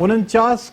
49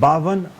52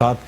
7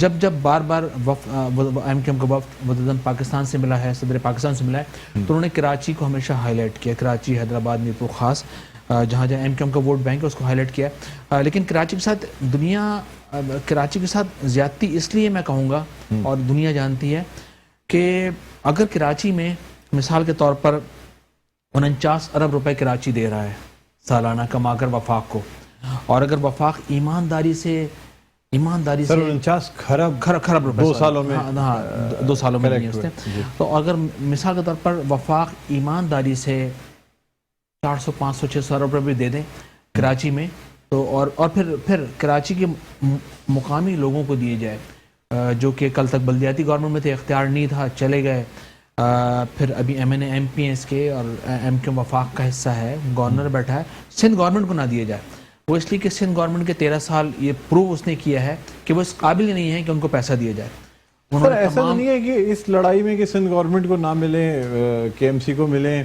جب بار بار M Q M کا وفد متعدد پاکستان سے ملا ہے، صدر پاکستان سے ملا ہے، تو انہوں نے کراچی کو ہمیشہ ہائی لائٹ کیا، کراچی، حیدرآباد، میرپور خاص، جہاں جہاں ایم کیو ایم کا ووٹ بینک ہے اس کو ہائی لائٹ کیا۔ لیکن کراچی کے ساتھ کراچی کے ساتھ زیادتی اس لیے میں کہوں گا، اور دنیا جانتی ہے کہ اگر کراچی میں مثال کے طور پر 49 ارب روپے کراچی دے رہا ہے سالانہ کما کر وفاق کو، اور اگر وفاق ایمانداری سے سر 49 خراب روپے 2 سالوں میں، ہاں 2 سالوں میں نہیں ہوتے، تو اگر مثال کے طور پر وفاق ایمانداری سے 400 500 600 ارب روپے بھی دے دیں کراچی میں، تو اور پھر کراچی کے مقامی لوگوں کو دیے جائے، جو کہ کل تک بلدیاتی گورنمنٹ میں تھے، اختیار نہیں تھا، چلے گئے، پھر ابھی M N A M P ہیں اس کے، اور ایم کیو وفاق کا حصہ ہے، گورنر بیٹھا ہے، سندھ گورنمنٹ کو نہ دیا جائے، وہ اس لیے کہ سندھ گورنمنٹ کے 13 سال یہ پروو اس نے کیا ہے کہ وہ اس قابل ہی نہیں ہے کہ ان کو پیسہ دیا جائے۔ سر ایسا تو نہیں ہے کہ اس لڑائی میں کہ سندھ گورنمنٹ کو نہ ملیں، کے ایم سی کو ملیں،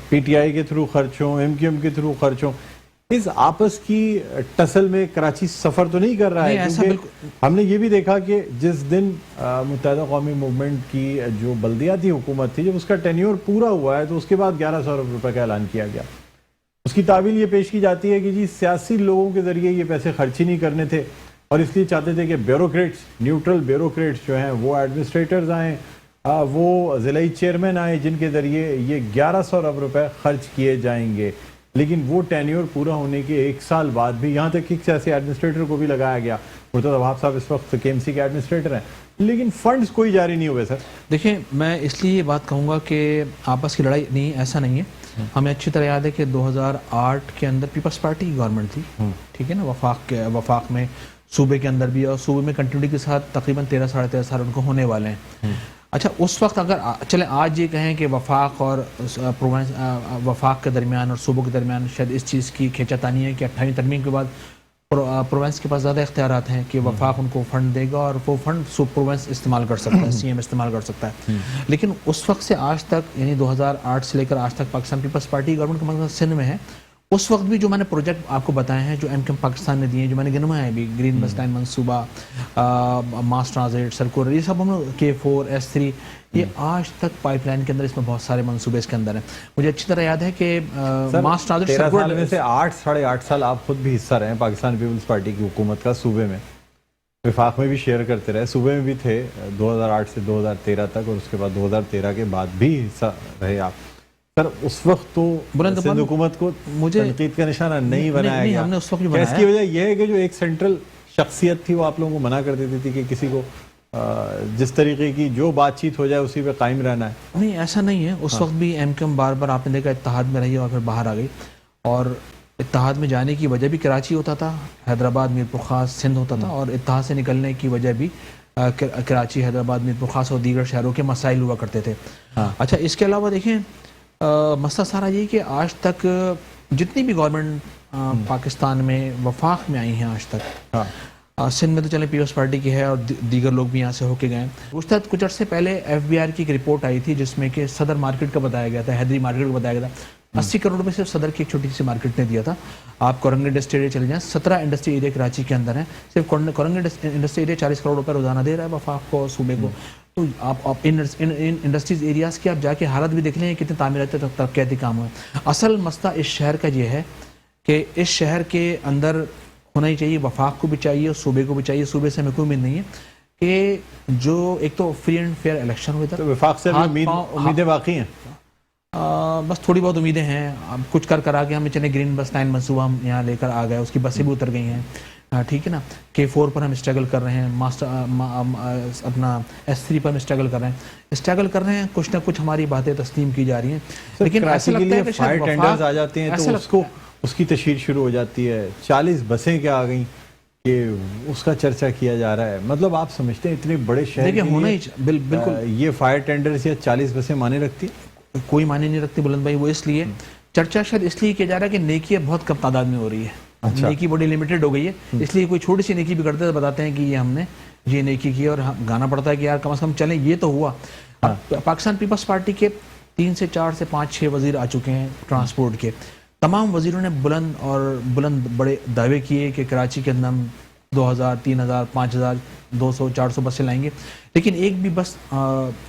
پی ٹی آئی کے تھرو خرچ ہوں، ایم کیو ایم کے تھرو خرچ ہوں، اس آپس کی ٹسل میں کراچی سفر تو نہیں کر رہا ہے؟ کیونکہ ہم نے یہ بھی دیکھا کہ جس دن متحدہ قومی موومنٹ کی جو بلدیاتی حکومت تھی، جب اس کا ٹینیور پورا ہوا ہے تو اس کے بعد 1100 ارب روپے کا اعلان کیا گیا۔ اس کی تعویل یہ پیش کی جاتی ہے کہ جی سیاسی لوگوں کے ذریعے یہ پیسے خرچ ہی نہیں کرنے تھے، اور اس لیے چاہتے تھے کہ بیوروکریٹس، نیوٹرل بیوروکریٹس جو ہیں وہ ایڈمنسٹریٹرز آئیں، وہ ضلعی چیئرمین آئیں جن کے ذریعے یہ 1100 ارب روپے خرچ کیے جائیں گے۔ لیکن وہ ٹینیور پورا ہونے کے 1 سال بعد بھی، یہاں تک کہ سیاسی ایڈمنسٹریٹر کو بھی لگایا گیا، مرتضی وہاب صاحب اس وقت کے ایم سی کے ایڈمنسٹریٹر ہیں، لیکن فنڈز کوئی جاری نہیں ہوئے۔ سر دیکھیں، میں اس لیے یہ بات کہوں گا کہ آپس کی لڑائی نہیں، ایسا نہیں ہے۔ ہمیں اچھی طرح یاد ہے کہ 2008 کے اندر پیپلز پارٹی کی گورنمنٹ تھی، ٹھیک ہے نا، وفاق میں صوبے کے اندر بھی، اور صوبے میں کنٹینیوٹی کے ساتھ تقریباً 13 ساڑھے 13 سال ان کو ہونے والے ہیں۔ اچھا، اس وقت اگر چلیں آج یہ کہیں کہ وفاق اور وفاق کے درمیان اور صوبوں کے درمیان شاید اس چیز کی کھینچا تانی ہے کہ 28ویں ترمیم کے بعد پروونس کے پاس زیادہ اختیارات ہیں کہ وفاق ان کو فنڈ دے گا، اور وہ فنڈ پروونس استعمال کر سکتا ہے، سی ایم استعمال کر سکتا ہے۔ لیکن اس وقت سے آج تک، یعنی 2008 سے لے کر آج تک پاکستان پیپلز پارٹی گورنمنٹ کا مقصد سندھ میں ہے، اس وقت بھی جو میں نے پروجیکٹ آپ کو بتائے ہیں، جو ایم کیو ایم پاکستان نے دیے ہیں، جو میں نے گنوائے ہیں بھی، گرین بس لائن منصوبہ، ماس ٹرانزٹ، سرکولر، یہ سب ہم K4 S3، یہ آج تک پائپ لائن کے اندر اس میں بہت سارے منصوبے اس کے اندر ہیں۔ مجھے اچھی طرح یاد ہے کہ ماس ٹرانزٹ 13 سال میں سے 8 ساڑھے 8 سال آپ خود بھی حصہ رہے ہیں پاکستان پیپلز پارٹی کی حکومت کا، صوبے میں، وفاق میں بھی شیئر کرتے رہے، صوبے میں بھی تھے 2008 سے 2013 تک، اور اس کے بعد 2013 کے بعد بھی حصہ رہے آپ۔ سر اس وقت تو سندھ حکومت کو تنقید کا نشانہ نہیں بنایا گیا، کیا اس کی وجہ یہ ہے کہ جو ایک سینٹرل شخصیت تھی وہ آپ لوگوں کو منع کر دیتی تھی کہ کسی کو جس طریقے کی جو بات چیت ہو جائے اسی پہ قائم رہنا ہے؟ نہیں، ایسا نہیں ہے۔ اس وقت بھی ایم کیو ایم بار بار آپ نے دیکھا اتحاد میں رہی اور پھر باہر آ گئی، اور اتحاد میں جانے کی وجہ بھی کراچی ہوتا تھا، حیدرآباد، میرپور خاص، سندھ ہوتا تھا، اور اتحاد سے نکلنے کی وجہ بھی کراچی، حیدرآباد، میرپور خاص اور دیگر شہروں کے مسائل ہوا کرتے تھے۔ اچھا، اس کے علاوہ دیکھیں، مسئلہ سارا یہ کہ آج تک جتنی بھی گورنمنٹ پاکستان میں وفاق میں آئی ہیں آج تک، سندھ میں تو چلیں پیپلز پارٹی کی ہے اور دیگر لوگ بھی یہاں سے ہو کے گئے۔ کچھ عرصے پہلے ایف بی آر کی ایک رپورٹ آئی تھی جس میں کہ صدر مارکیٹ کا بتایا گیا تھا، حیدری مارکیٹ کا بتایا گیا تھا، 80 کروڑ روپے صرف صدر کی ایک چھوٹی سی مارکیٹ نے دیا تھا۔ آپ کورنگ انڈسٹری ایریا چلے جائیں، 17 انڈسٹری ایریا کراچی کے اندر ہیں، صرف کورنگ انڈسٹری ایریا 40 کروڑ روپے روزانہ دے رہا ہے وفاق کو، صوبے کو۔ تو آپ ان انڈسٹریز ایریاز کی آپ جا کے حالت بھی دیکھ لیں کتنے تعمیراتی ترقیاتی کام ہوئے۔ اصل مسئلہ اس شہر کا یہ ہے کہ اس شہر کے اندر ہونا ہی چاہیے، وفاق کو بھی چاہیے اور صوبے کو بھی چاہیے، صوبے سے ہمیں کوئی امید نہیں ہے کہ جو ایک تو فری اینڈ فیئر الیکشن ہوئے تھا۔ وفاق سے امیدیں باقی ہیں؟ بس تھوڑی بہت امیدیں ہیں، کچھ کر آ کے ہمیں چلے گرین بس لائن منصوبہ ہم یہاں لے کر آ گئے، اس کی بسیں بھی اتر گئی ہیں، ٹھیک ہے نا، K4 پر ہم اسٹرگل کر رہے ہیں، اپنا S3 پر ہم اسٹرگل کر رہے ہیں، کچھ نہ کچھ ہماری باتیں تسلیم کی جا رہی ہیں، لیکن ایسا لگتا ہے کہ فائر ٹینڈرز آ جاتے ہیں تو اس کی تشہیر شروع ہو جاتی ہے، 40 بسیں کیا آ گئیں کہ اس کا چرچا کیا جا رہا ہے۔ مطلب آپ سمجھتے ہیں اتنے بڑے شہر کے لیے بالکل یہ فائر ٹینڈرز یا 40 بسیں معنی رکھتی ہیں؟ کوئی معنی نہیں رکھتی بلند بھائی، وہ اس لیے چرچا شاید اس لیے کیا جا رہا ہے کہ نیکی بہت کم تعداد میں ہو رہی ہے، نیکی بڑی لمیٹڈ ہو گئی ہے، اس لیے کوئی چھوٹی سی نیکی بھی کرتے تو بتاتے ہیں کہ یہ ہم نے یہ نیکی کی، اور گانا پڑتا ہے کہ یار کم از کم چلیں یہ تو ہوا۔ پاکستان پیپلز پارٹی کے 3 سے 4 سے 5 6 وزیر آ چکے ہیں ٹرانسپورٹ کے، تمام وزیروں نے بلند بڑے دعوے کیے کہ کراچی کے اندر ہم 2000 3000 5000 200 400 بسیں لائیں گے، لیکن ایک بھی بس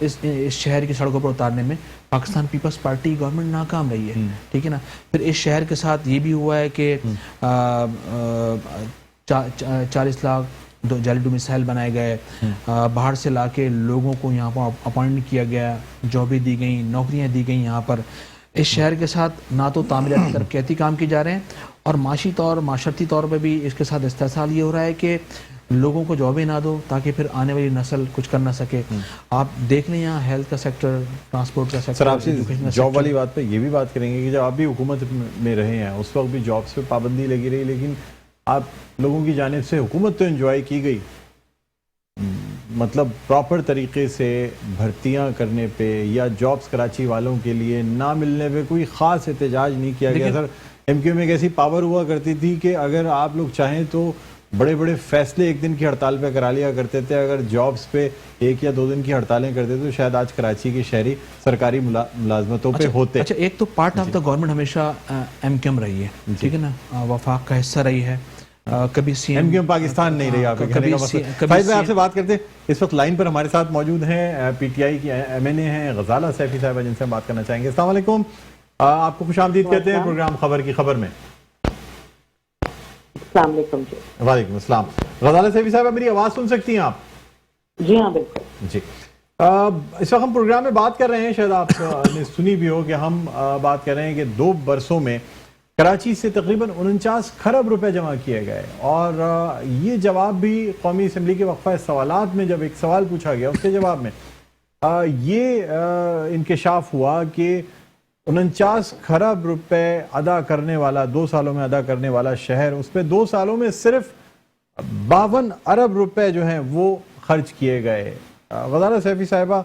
اس شہر کی سڑکوں پر اتارنے میں پاکستان پیپلز پارٹی گورنمنٹ ناکام رہی ہے، ٹھیک ہے نا. پھر اس شہر کے ساتھ یہ بھی ہوا ہے کہ 40 لاکھ جعلی ڈومیسائل بنائے گئے، باہر سے لا کے لوگوں کو یہاں پر اپوائنٹ کیا گیا، جابیں دی گئیں، نوکریاں دی گئیں. یہاں پر اس شہر کے ساتھ نہ تو تعمیراتی ترقیاتی کام کی جا رہے ہیں، اور معاشی طور معاشرتی طور پہ بھی اس کے ساتھ استحصال یہ ہو رہا ہے کہ لوگوں کو جابیں نہ دو تاکہ پھر آنے والی نسل کچھ کر نہ سکے. آپ دیکھ لیں یہاں ہیلتھ کا سیکٹر، ٹرانسپورٹ کا سیکٹر. سر آپ سے جاب والی بات پہ یہ بھی بات کریں گے کہ جب آپ بھی حکومت میں رہے ہیں اس وقت بھی جابس پہ پابندی لگی رہی، لیکن آپ لوگوں کی جانب سے حکومت تو انجوائے کی گئی، مطلب پراپر طریقے سے بھرتیاں کرنے پہ یا جابس کراچی والوں کے لیے نہ ملنے پہ کوئی خاص احتجاج نہیں کیا گیا. سر ایم کیو میں ایک ایسی پاور ہوا کرتی تھی کہ اگر آپ لوگ چاہیں تو بڑے بڑے فیصلے ایک دن کی ہڑتال پہ کرا لیا کرتے تھے. اگر جابس پہ 1 یا 2 دن کی ہڑتالیں کرتے تھے تو شاید آج کراچی کے شہری سرکاری ملازمتوں پہ ہوتے. اچھا، ایک تو پارٹ آف دا گورنمنٹ ہمیشہ ایم کیو ایم رہی ہے، ٹھیک ہے نا، وفاق کا حصہ رہی ہے. کبھی سی ایم کیو پاکستان نہیں رہی. آپ کہنے کا مطلب فائز بھائی آپ سے بات کرتے ہیں. اس وقت لائن پر ہمارے ساتھ موجود ہیں پی ٹی آئی کی ایم این اے ہیں غزالہ سیفی صاحبہ، جن سے ہم بات کرنا چاہیں گے. السلام علیکم، آپ کو خوش آمدید کہتے ہیں پروگرام خبر کی خبر میں. السلام علیکم. جی وعلیکم السلام. غزالہ سیفی صاحبہ میری آواز سن سکتی ہیں آپ؟ جی ہاں بالکل. جی اس وقت ہم پروگرام میں بات کر رہے ہیں، شاید آپ نے سنی بھی ہو کہ ہم بات کر رہے ہیں کہ 2 برسوں میں کراچی سے تقریباً 49 کھرب روپے جمع کیے گئے. اور یہ جواب بھی قومی اسمبلی کے وقفہ سوالات میں جب ایک سوال پوچھا گیا اس کے جواب میں یہ انکشاف ہوا کہ 49 کھرب روپے ادا کرنے والا 2 سالوں میں ادا کرنے والا شہر، اس پہ 2 سالوں میں صرف 52 ارب روپے جو ہیں وہ خرچ کیے گئے. غزالہ سیفی صاحبہ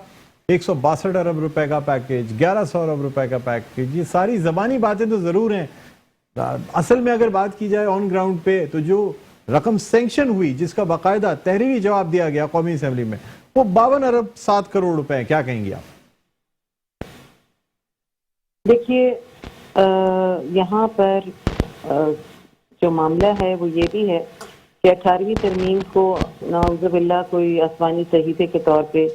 162 ارب روپے کا پیکیج، 1100 ارب روپے کا پیکیج، یہ ساری زبانی باتیں تو ضرور ہیں. اصل میں اگر بات کی جائے آن گراؤنڈ پہ تو جو رقم سینکشن ہوئی، جس کا باقاعدہ تحریری جواب دیا گیا قومی اسمبلی میں، وہ 52 ارب 7 کروڑ روپے ہیں. کیا کہیں گے آپ؟ دیکھیے یہاں پر جو معاملہ ہے وہ یہ بھی ہے کہ 18ویں ترمیم کو نعوذ باللہ کوئی آسمانی صحیفے کے طور پہ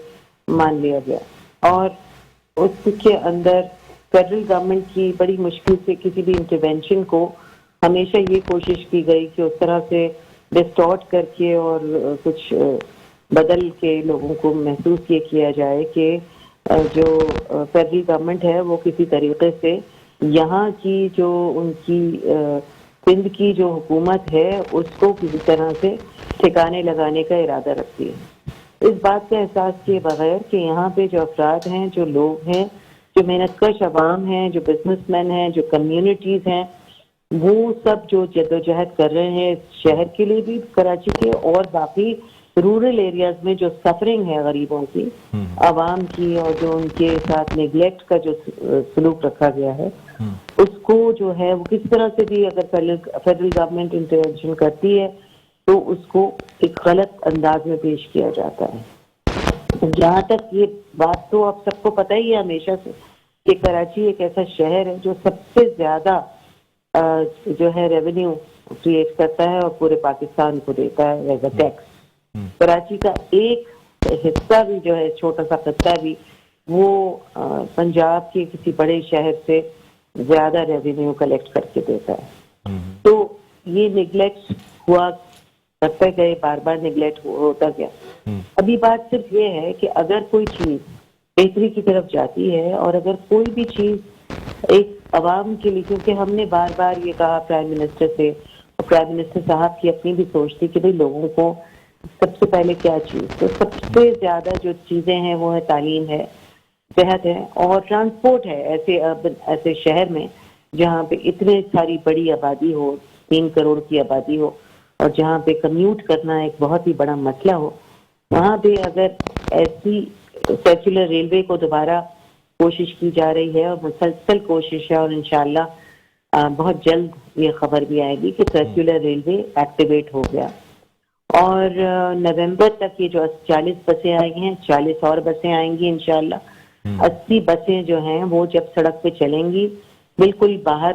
مان لیا گیا، اور اس کے اندر فیڈرل گورنمنٹ کی بڑی مشکل سے کسی بھی انٹرونشن کو ہمیشہ یہ کوشش کی گئی کہ اس طرح سے ڈسٹارٹ کر کے اور کچھ بدل کے لوگوں کو محسوس یہ کیا جائے کہ جو فیڈرل گورنمنٹ ہے وہ کسی طریقے سے یہاں کی جو ان کی سندھ کی جو حکومت ہے اس کو کسی طرح سے ٹھکانے لگانے کا ارادہ رکھتی ہے. اس بات کا احساس کیے بغیر کہ یہاں پہ جو افراد ہیں، جو لوگ ہیں، جو محنت کش عوام ہیں، جو بزنس مین ہیں، جو کمیونٹیز ہیں، وہ سب جو جدوجہد کر رہے ہیں شہر کے لیے بھی، کراچی کے اور باقی رورل ایریاز میں جو سفرنگ ہے غریبوں کی، عوام کی، اور جو ان کے ساتھ نیگلیکٹ کا جو سلوک رکھا گیا ہے، اس کو جو ہے وہ کس طرح سے بھی اگر فیڈرل گورنمنٹ انٹرونشن کرتی ہے تو اس کو ایک غلط انداز میں پیش کیا جاتا ہے. جہاں تک یہ بات تو آپ سب کو پتہ ہی ہے ہمیشہ سے کہ کراچی ایک ایسا شہر ہے جو سب سے زیادہ جو ہے ریونیو کریٹ کرتا ہے اور پورے پاکستان کو دیتا ہے ایز اے ٹیکس. کراچی کا ایک حصہ بھی جو ہے، چھوٹا سا خطہ بھی، وہ پنجاب کے کسی بڑے شہر سے زیادہ ریونیو کلیکٹ کر کے دیتا ہے. تو یہ نیگلیکٹ ہوا کرتے گئے، بار بار نیگلیکٹ ہوتا گیا. ابھی بات صرف یہ ہے کہ اگر کوئی چیز بہتری کی طرف جاتی ہے، اور اگر کوئی بھی چیز ایک عوام کے لیے، کیونکہ ہم نے بار بار یہ کہا پرائم منسٹر سے، اور پرائم منسٹر صاحب کی اپنی بھی سوچ تھی کہ بھئی لوگوں کو سب سے پہلے کیا چیز، تو سب سے زیادہ جو چیزیں ہیں وہ ہے تعلیم ہے، صحت ہے اور ٹرانسپورٹ ہے. ایسے شہر میں جہاں پہ اتنے ساری بڑی آبادی ہو، 3 کروڑ کی آبادی ہو، اور جہاں پہ کمیوٹ کرنا ایک بہت ہی بڑا مسئلہ ہو، وہاں پہ اگر ایسی سرکولر ریلوے کو دوبارہ کوشش کی جا رہی ہے، اور مسلسل کوشش ہے، اور انشاءاللہ بہت جلد یہ خبر بھی آئے گی کہ سرکولر ریلوے ایکٹیویٹ ہو گیا، اور نومبر تک یہ جو 40 بسیں آئی ہیں، 40 اور بسیں آئیں گی انشاءاللہ. 80 بسیں جو ہیں وہ جب سڑک پہ چلیں گی، بالکل باہر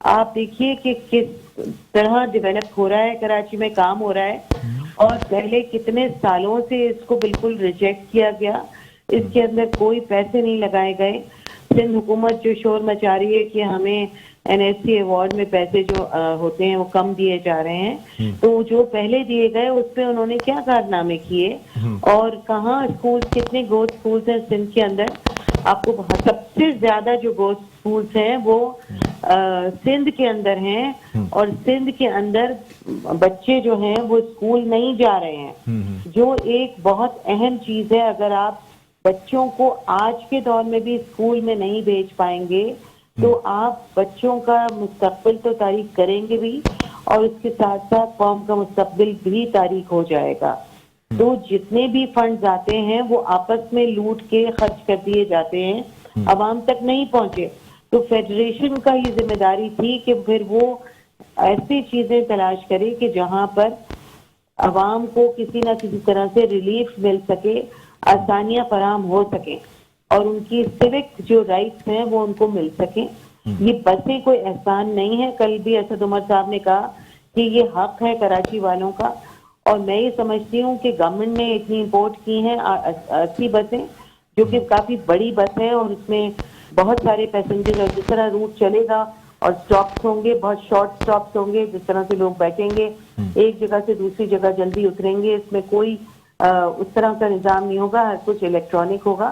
آپ دیکھیے کہ کس طرح ڈیولپ ہو رہا ہے، کراچی میں کام ہو رہا ہے، اور پہلے کتنے سالوں سے اس کو بالکل ریجیکٹ کیا گیا، اس کے اندر کوئی پیسے نہیں لگائے گئے۔ سندھ حکومت جو شور مچا رہی ہے کہ ہمیں این ایس سی ایوارڈ میں پیسے جو ہوتے ہیں وہ کم دیے جا رہے ہیں، تو جو پہلے دیے گئے اس پہ انہوں نے کیا کارنامے کیے، اور کہاں اسکول، کتنے گروتھ اسکولز ہیں سندھ کے اندر۔ آپ کو سب سے زیادہ جو گروتھ اسکولز ہیں وہ سندھ کے اندر ہیں، اور سندھ کے اندر بچے جو ہیں وہ اسکول نہیں جا رہے ہیں، جو ایک بہت اہم چیز ہے۔ اگر آپ بچوں کو آج کے دور میں بھی اسکول میں نہیں بھیج پائیں گے تو آپ بچوں کا مستقبل تو تاریک کریں گے بھی، اور اس کے ساتھ ساتھ قوم کا مستقبل بھی تاریک ہو جائے گا۔ تو جتنے بھی فنڈز آتے ہیں وہ آپس میں لوٹ کے خرچ کر دیے جاتے ہیں، عوام تک نہیں پہنچے۔ تو فیڈریشن کا یہ ذمہ داری تھی کہ پھر وہ ایسی چیزیں تلاش کرے کہ جہاں پر عوام کو کسی نہ کسی طرح سے ریلیف مل سکے، آسانیاں فراہم ہو سکیں، اور ان کی سیوک جو رائٹس ہیں وہ ان کو مل سکیں۔ یہ بسیں کوئی احسان نہیں ہے۔ کل بھی اسد عمر صاحب نے کہا کہ یہ حق ہے کراچی والوں کا، اور میں یہ سمجھتی ہوں کہ گورنمنٹ نے اتنی امپورٹ کی ہیں 80 بسیں، جو کہ کافی بڑی بس ہے، اور اس میں بہت سارے پیسنجر، اور جس طرح روٹ چلے گا اور سٹاپس ہوں گے، بہت شارٹ سٹاپس ہوں گے، جس طرح سے لوگ بیٹھیں گے ایک جگہ سے دوسری جگہ جلدی اتریں گے، اس میں کوئی اس طرح کا نظام نہیں ہوگا، ہر کچھ الیکٹرانک ہوگا،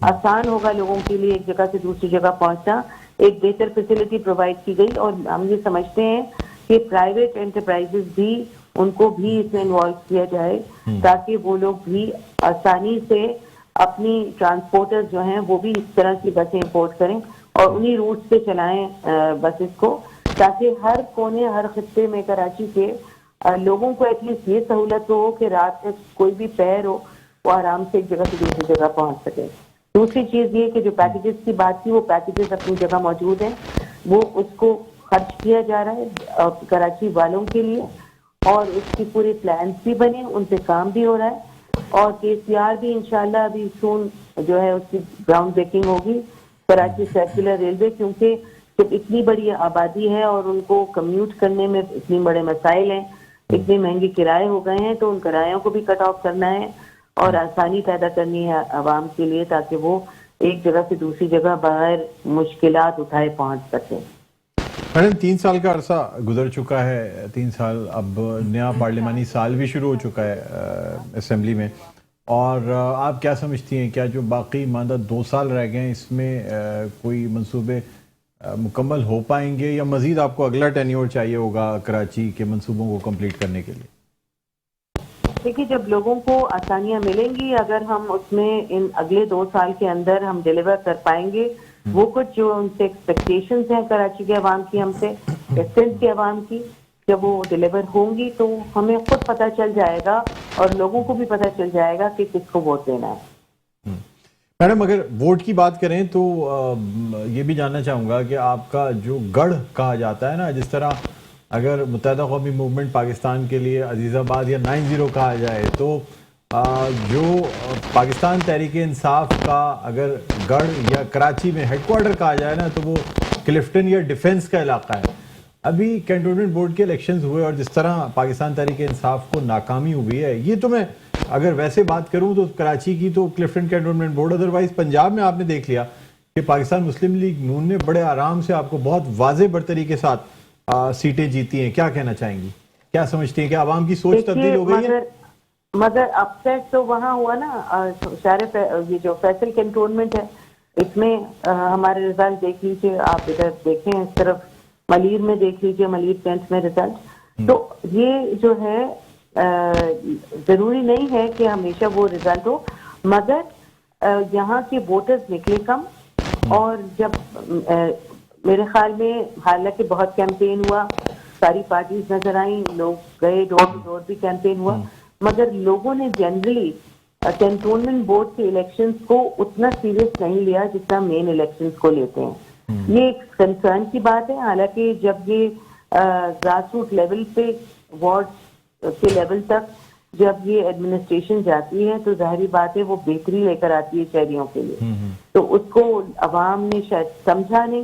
آسان ہوگا لوگوں کے لیے ایک جگہ سے دوسری جگہ پہنچنا۔ ایک بہتر فیسلٹی پرووائڈ کی گئی، اور ہم یہ سمجھتے ہیں کہ پرائیویٹ انٹرپرائزز بھی، ان کو بھی اس میں انوالو کیا جائے، تاکہ وہ لوگ بھی آسانی سے اپنی ٹرانسپورٹر جو ہیں وہ بھی اس طرح کی بسیں امپورٹ کریں اور انہی روٹ سے چلائیں بسز کو، تاکہ ہر کونے، ہر خطے میں کراچی کے لوگوں کو ایٹ لیسٹ یہ سہولت ہو کہ رات میں کوئی بھی پیر ہو وہ آرام سے ایک جگہ سے دوسری جگہ پہنچ سکے۔ دوسری چیز یہ کہ جو پیکیجز کی بات کی، وہ پیکیجز اپنی جگہ موجود ہیں، وہ اس کو خرچ کیا جا رہا ہے کراچی والوں کے لیے، اور اس کی پوری پلانس بھی بنے، ان پہ کام بھی ہو رہا ہے، اور کے سی آر بھی انشاءاللہ ابھی سون جو ہے اس کی گراؤنڈ بریکنگ ہوگی، کراچی سرکولر ریلوے، کیونکہ جب اتنی بڑی آبادی ہے اور ان کو کمیوٹ کرنے میں اتنے بڑے مسائل ہیں، اتنے مہنگے کرائے ہو گئے ہیں، تو ان کرایوں کو بھی کٹ آف کرنا ہے اور آسانی پیدا کرنی ہے عوام کے لیے، تاکہ وہ ایک جگہ سے دوسری جگہ بغیر مشکلات اٹھائے پہنچ سکیں۔ میڈم 3 سال کا عرصہ گزر چکا ہے، 3 سال، اب نیا پارلیمانی سال بھی شروع ہو چکا ہے اسمبلی میں، اور آپ کیا سمجھتی ہیں کیا جو باقی ماندہ 2 سال رہ گئے ہیں اس میں کوئی منصوبے مکمل ہو پائیں گے، یا مزید آپ کو اگلا ٹینیور چاہیے ہوگا کراچی کے منصوبوں کو کمپلیٹ کرنے کے لیے؟ دیکھیے، جب لوگوں کو آسانیاں ملیں گی، اگر ہم اس میں ان اگلے 2 سال کے اندر ہم ڈیلیور کر پائیں گے وہ کچھ جو ان سے ایکسپیکٹیشنز ہیں کراچی کے عوام کی، ہم سے سندھ کے عوام کی، جب وہ ڈیلیور ہوں گی تو ہمیں خود پتہ چل جائے گا اور لوگوں کو بھی پتہ چل جائے گا کہ کس کو ووٹ دینا ہے۔ میڈم اگر ووٹ کی بات کریں تو یہ بھی جاننا چاہوں گا کہ آپ کا جو گڑھ کہا جاتا ہے نا، جس طرح اگر متحدہ قومی موومنٹ پاکستان کے لیے عزیز آباد یا 90 کہا جائے، تو جو پاکستان تحریک انصاف کا اگر گڑھ یا کراچی میں ہیڈ کوارٹر کہا جائے نا، تو وہ کلفٹن یا ڈیفنس کا علاقہ ہے۔ ابھی کینٹونمنٹ بورڈ کے الیکشنز ہوئے اور جس طرح پاکستان تحریک انصاف کو ناکامی ہوئی ہے، یہ تو میں اگر ویسے بات کروں تو کراچی کی تو Clifton cantonment board, otherwise Punjab میں آپ نے دیکھ لیا کہ پاکستان مسلم لیگ نون نے بڑے آرام سے آپ کو بہت واضح برتری کے ساتھ سیٹیں جیتی ہیں۔ کیا کہنا چاہیں گی، کیا سمجھتے ہیں کہ عوام کی سوچ تبدیل ہو گئی ہے؟ مگر اپ سیٹ تو وہاں ہوا نا، یہ جو فیصل کینٹونمنٹ ہے، اس میں ہمارے رزلٹ دیکھ لیجیے، آپ ادھر دیکھیں اس طرف ملیر میں دیکھ لیجیے، ملیر کینٹ میں رزلٹ، تو یہ جو ہے ضروری نہیں ہے کہ ہمیشہ وہ رزلٹ ہو، مگر یہاں کے ووٹرز نکلے کم، اور جب میرے خیال میں حالانکہ بہت کیمپین ہوا، ساری پارٹیز نظر آئیں، لوگ گئے ڈور ٹو ڈور بھی کیمپین ہوا، مگر لوگوں نے جنرلی کینٹونمنٹ بورڈ کے الیکشنز کو اتنا سیریس نہیں لیا جتنا مین الیکشنز کو لیتے ہیں۔ یہ ایک کنسرن کی بات ہے، حالانکہ جب یہ گراس روٹ لیول پہ، وارڈ کے لیول تک جب یہ ایڈمنسٹریشن جاتی ہے تو ظاہری بات ہے وہ بہتری لے کر آتی ہے شہریوں کے لیے، تو اس کو عوام نے شاید سمجھا نہیں،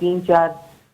3-4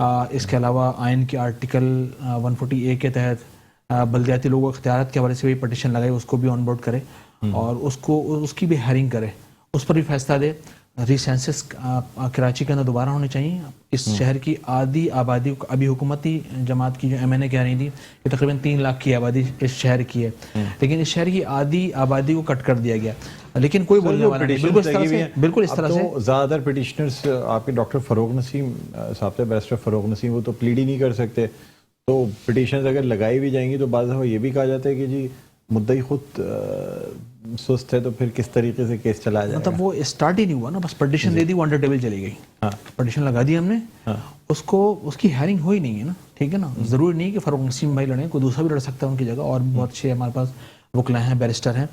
اس کے علاوہ آئین کے آرٹیکل 140A کے تحت بلدیاتی لوگوں اختیارات کے حوالے سے بھی پٹیشن لگائے، اس کو بھی آن بورڈ کرے اور اس کی بھی ہیئرنگ کرے، اس پر بھی فیصلہ دے. ریسینسس کراچی کے اندر دوبارہ ہونے چاہیے. اس شہر کی آدھی آبادی، ابھی حکومتی جماعت کی جو MNA کہہ رہی تھی کہ تقریباً 3 لاکھ کی آبادی اس شہر کی ہے، لیکن اس شہر کی آدھی آبادی کو کٹ کر دیا گیا، لیکن کوئی بولنے والا نہیں. بالکل اس طرح سے زیادہ تر پٹیشنرز آپ کے ڈاکٹر فروغ نسیم صاحب تھے، بیرسٹر فروغ نسیم، وہ تو پلیڈ ہی نہیں کر سکتے. تو پٹیشنز اگر لگائی بھی جائیں گی تو بعض دفعہ یہ بھی کہا جاتا ہے کہ جی مدعی خود سست ہے تو پھر کس طریقے سے کیس چلا جائے گا. مطلب وہ اسٹارٹ ہی نہیں ہوا نا، بس پٹیشن دے دی، وہ انڈر ٹیبل چلی گئی. پٹیشن لگا دی ہم نے، اس کی ہیئرنگ ہوئی نہیں ہے نا. ٹھیک ہے نا، ضروری نہیں کہ فروغ نسیم بھائی لڑیں، کوئی دوسرا بھی لڑ سکتا ہے ان کی جگہ، اور بہت اچھے ہمارے پاس وکلا ہیں، بیرسٹر ہیں،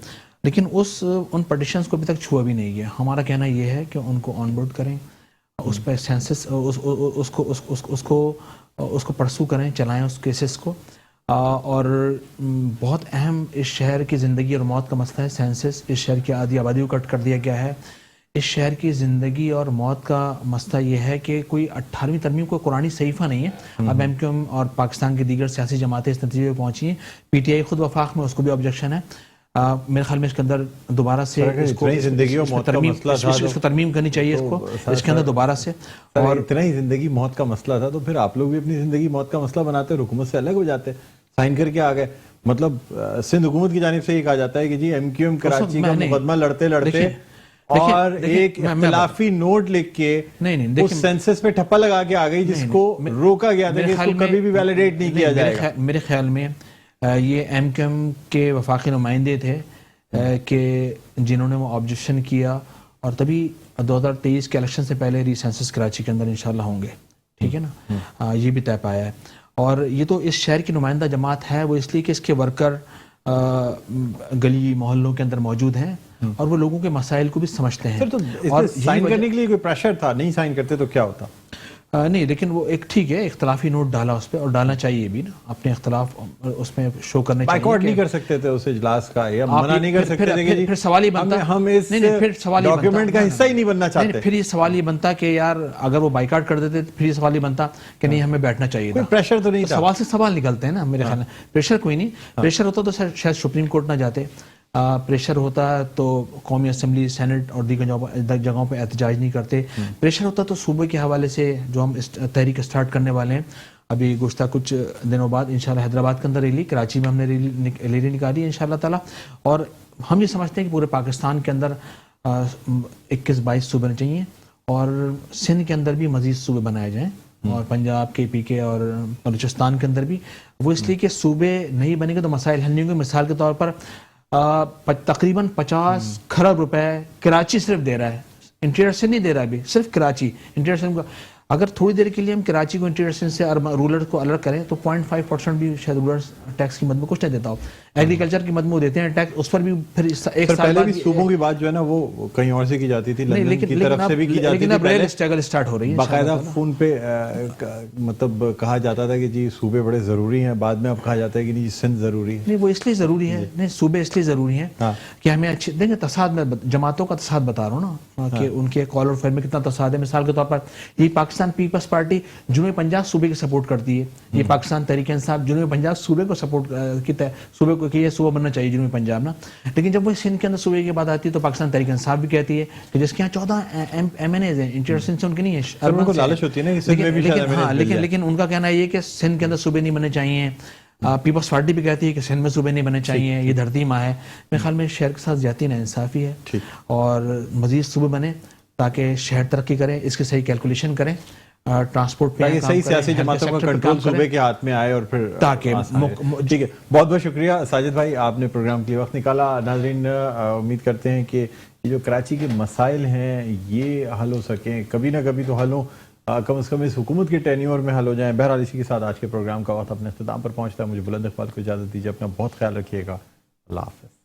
لیکن ان پٹیشنز کو ابھی تک چھوا بھی نہیں گیا. ہمارا کہنا یہ ہے کہ ان کو آن بورڈ کریں، اس پہ سینسس اس کو پرسو کریں، چلائیں اس کیسز کو. اور بہت اہم اس شہر کی زندگی اور موت کا مسئلہ ہے سینسس. اس شہر کی آدھی آبادی کو کٹ کر دیا گیا ہے. اس شہر کی زندگی اور موت کا مسئلہ یہ ہے کہ کوئی 18ویں ترمیم کوئی قرآنی صحیفہ نہیں ہے. اب MQM اور پاکستان کی دیگر سیاسی جماعتیں اس نتیجے پہ پہنچی ہیں. PTI خود وفاق میں، اس کو بھی آبجیکشن ہے. میرے خیال میں اس کے اندر دوبارہ سے اس کو ترمیم کرنی چاہیے اس کے اندر دوبارہ سے. اور اتنا ہی زندگی موت کا مسئلہ تھا تو پھر آپ لوگ بھی اپنی زندگی موت کا مسئلہ بناتے ہیں، حکومت سے الگ ہو جاتے، سائن کر کے آ گئے. مطلب سندھ حکومت کی جانب سے یہ کہا جاتا ہے کہ جی MQM کراچی کا مقدمہ لڑتے اور ایک اختلافی نوٹ لکھ کے اس سینسس پہ ٹھپا لگا کے آ گئی، جس کو روکا گیا تھا کہ اس کو کبھی بھی ویلیڈیٹ نہیں کیا جائے گا. میرے خیال میں یہ MQM کے وفاقی نمائندے تھے کہ جنہوں نے وہ آبجیکشن کیا، اور تبھی 2023 کے الیکشن سے پہلے ریسینسس کراچی کے اندر انشاءاللہ ہوں گے. ٹھیک ہے نا، یہ بھی طے پایا ہے. اور یہ تو اس شہر کی نمائندہ جماعت ہے، وہ اس لیے کہ اس کے ورکر گلی محلوں کے اندر موجود ہیں اور وہ لوگوں کے مسائل کو بھی سمجھتے ہیں. اور سائن کرنے کے لیے کوئی پریشر تھا؟ نہیں سائن کرتے تو کیا ہوتا؟ نہیں، لیکن وہ ایک ٹھیک ہے اختلافی نوٹ ڈالا اس پہ، اور ڈالنا چاہیے بھی نا، اپنے اختلاف اس میں شو کرنے چاہیے. بائیکاٹ نہیں کر سکتے تھے اس اجلاس کا، یا منع نہیں کر سکتے تھے کہ پھر سوال یہ بنتا ہم اس ڈاکیومنٹ کا حصہ ہی نہیں بننا چاہتے. پھر یہ سوال یہ بنتا کہ یار اگر وہ بائیکاٹ کر دیتے پھر یہ سوال یہ بنتا کہ نہیں ہمیں بیٹھنا چاہیے تھا. پریشر تو نہیں تھا، سوال سے سوال نکلتے ہیں نا میرے خیال میں. پریشر کوئی نہیں، پریشر ہوتا تو شاید سپریم کورٹ نہ جاتے. پریشر ہوتا تو قومی اسمبلی، سینٹ اور دیگر جگہوں پہ احتجاج نہیں کرتے. پریشر ہوتا تو صوبے کے حوالے سے جو ہم تحریک اسٹارٹ کرنے والے ہیں ابھی گزشتہ کچھ دنوں بعد انشاءاللہ حیدرآباد کے اندر ریلی، کراچی میں ہم نے ریلی نکالی ہے انشاءاللہ تعالی. اور ہم یہ سمجھتے ہیں کہ پورے پاکستان کے اندر 21-22 صوبے چاہیے، اور سندھ کے اندر بھی مزید صوبے بنائے جائیں، اور پنجاب کے PK اور بلوچستان کے اندر بھی. وہ اس لیے کہ صوبے نہیں بنے گے تو مسائل حل نہیں ہوں گے. مثال کے طور پر تقریباً 50 کھرب روپے کراچی صرف دے رہا ہے، انٹیریئر سے نہیں دے رہا ابھی، صرف کراچی. انٹیریئر سے اگر تھوڑی دیر کے لیے ہم کراچی کو انٹیریئر سے رولر کو الگ کریں تو 0.5% بھی شاید رولر ٹیکس کی مد میں کچھ نہیں دیتا ہو. ایگریکلچر کی مد میں دیتے ہیں ٹیکس، اس پر بھی پھر ایک سال پہلے بھی صوبوں کی بات جو ہے نا وہ کہیں اور سے کی جاتی تھی، لندن کی طرف سے بھی کی جاتی تھی. لیکن اب ریل اسٹرگل اسٹارٹ ہو رہی ہے باقاعدہ فون پہ مطلب کہا جاتا تھا کہ جی صوبے بڑے ضروری ہیں، بعد میں اب کہا جاتا ہے کہ نہیں سندھ ضروری ہے. نہیں، وہ اس لیے ضروری ہے، نہیں صوبے اس لیے ضروری ہیں کہ ہمیں اچھے دیکھیں تصاد میں جماعتوں کا تصاد بتا رہا ہوں نا کہ ان کے کال اور فیل میں کتنا تصاد ہے. مثال کے طور پر یہ پاکستان پیپلز پارٹی جنوبی پنجاب صوبے کی سپورٹ کرتی ہے، یہ پاکستان تحریک انصاف جنوبی پنجاب صوبے کو سپورٹ کرتا ہے، صوبے کو کہ یہ صوبہ بننا چاہیے جنوبی پنجاب نا. لیکن جب وہ سندھ کے اندر صوبے کی بات آتی ہے تو پاکستان تحریک انصاف بھی کہتی ہے کہ جس کے یہاں 14 MNAs ہیں، انٹیریئر سندھ سے ان کی نہیں ہے، ان کو لالچ ہوتی ہے نا کہ سندھ میں بھی شاید لیکن ان کا کہنا یہ کہ سندھ کے اندر صوبے نہیں بننے چاہیے. پیپلز پارٹی بھی کہتی ہے کہ سندھ میں صوبے نہیں بننے چاہیے، یہ دھرتی ماں ہے. میرے خیال میں شہر کے ساتھ زیادتی ناانصافی ہے، اور مزید صوبے بنے تاکہ شہر ترقی کرے، اس کی صحیح کیلکولیشن کریں، ٹرانسپورٹ پہ صحیح سیاسی جماعتوں کا کنٹرول صوبے کے ہاتھ میں آئے، اور پھر تاکہ ٹھیک ہے. بہت بہت شکریہ ساجد بھائی، آپ نے پروگرام کے لیے وقت نکالا. ناظرین امید کرتے ہیں کہ یہ جو کراچی کے مسائل ہیں یہ حل ہو سکیں، کبھی نہ کبھی تو حل ہوں، کم از کم اس حکومت کے ٹینیور میں حل ہو جائیں. بہرحال اسی کے ساتھ آج کے پروگرام کا وقت اپنے اختتام پر پہنچتا ہے. مجھے بلند اقبال کو اجازت دیجیے، اپنا بہت خیال رکھیے گا. اللہ حافظ.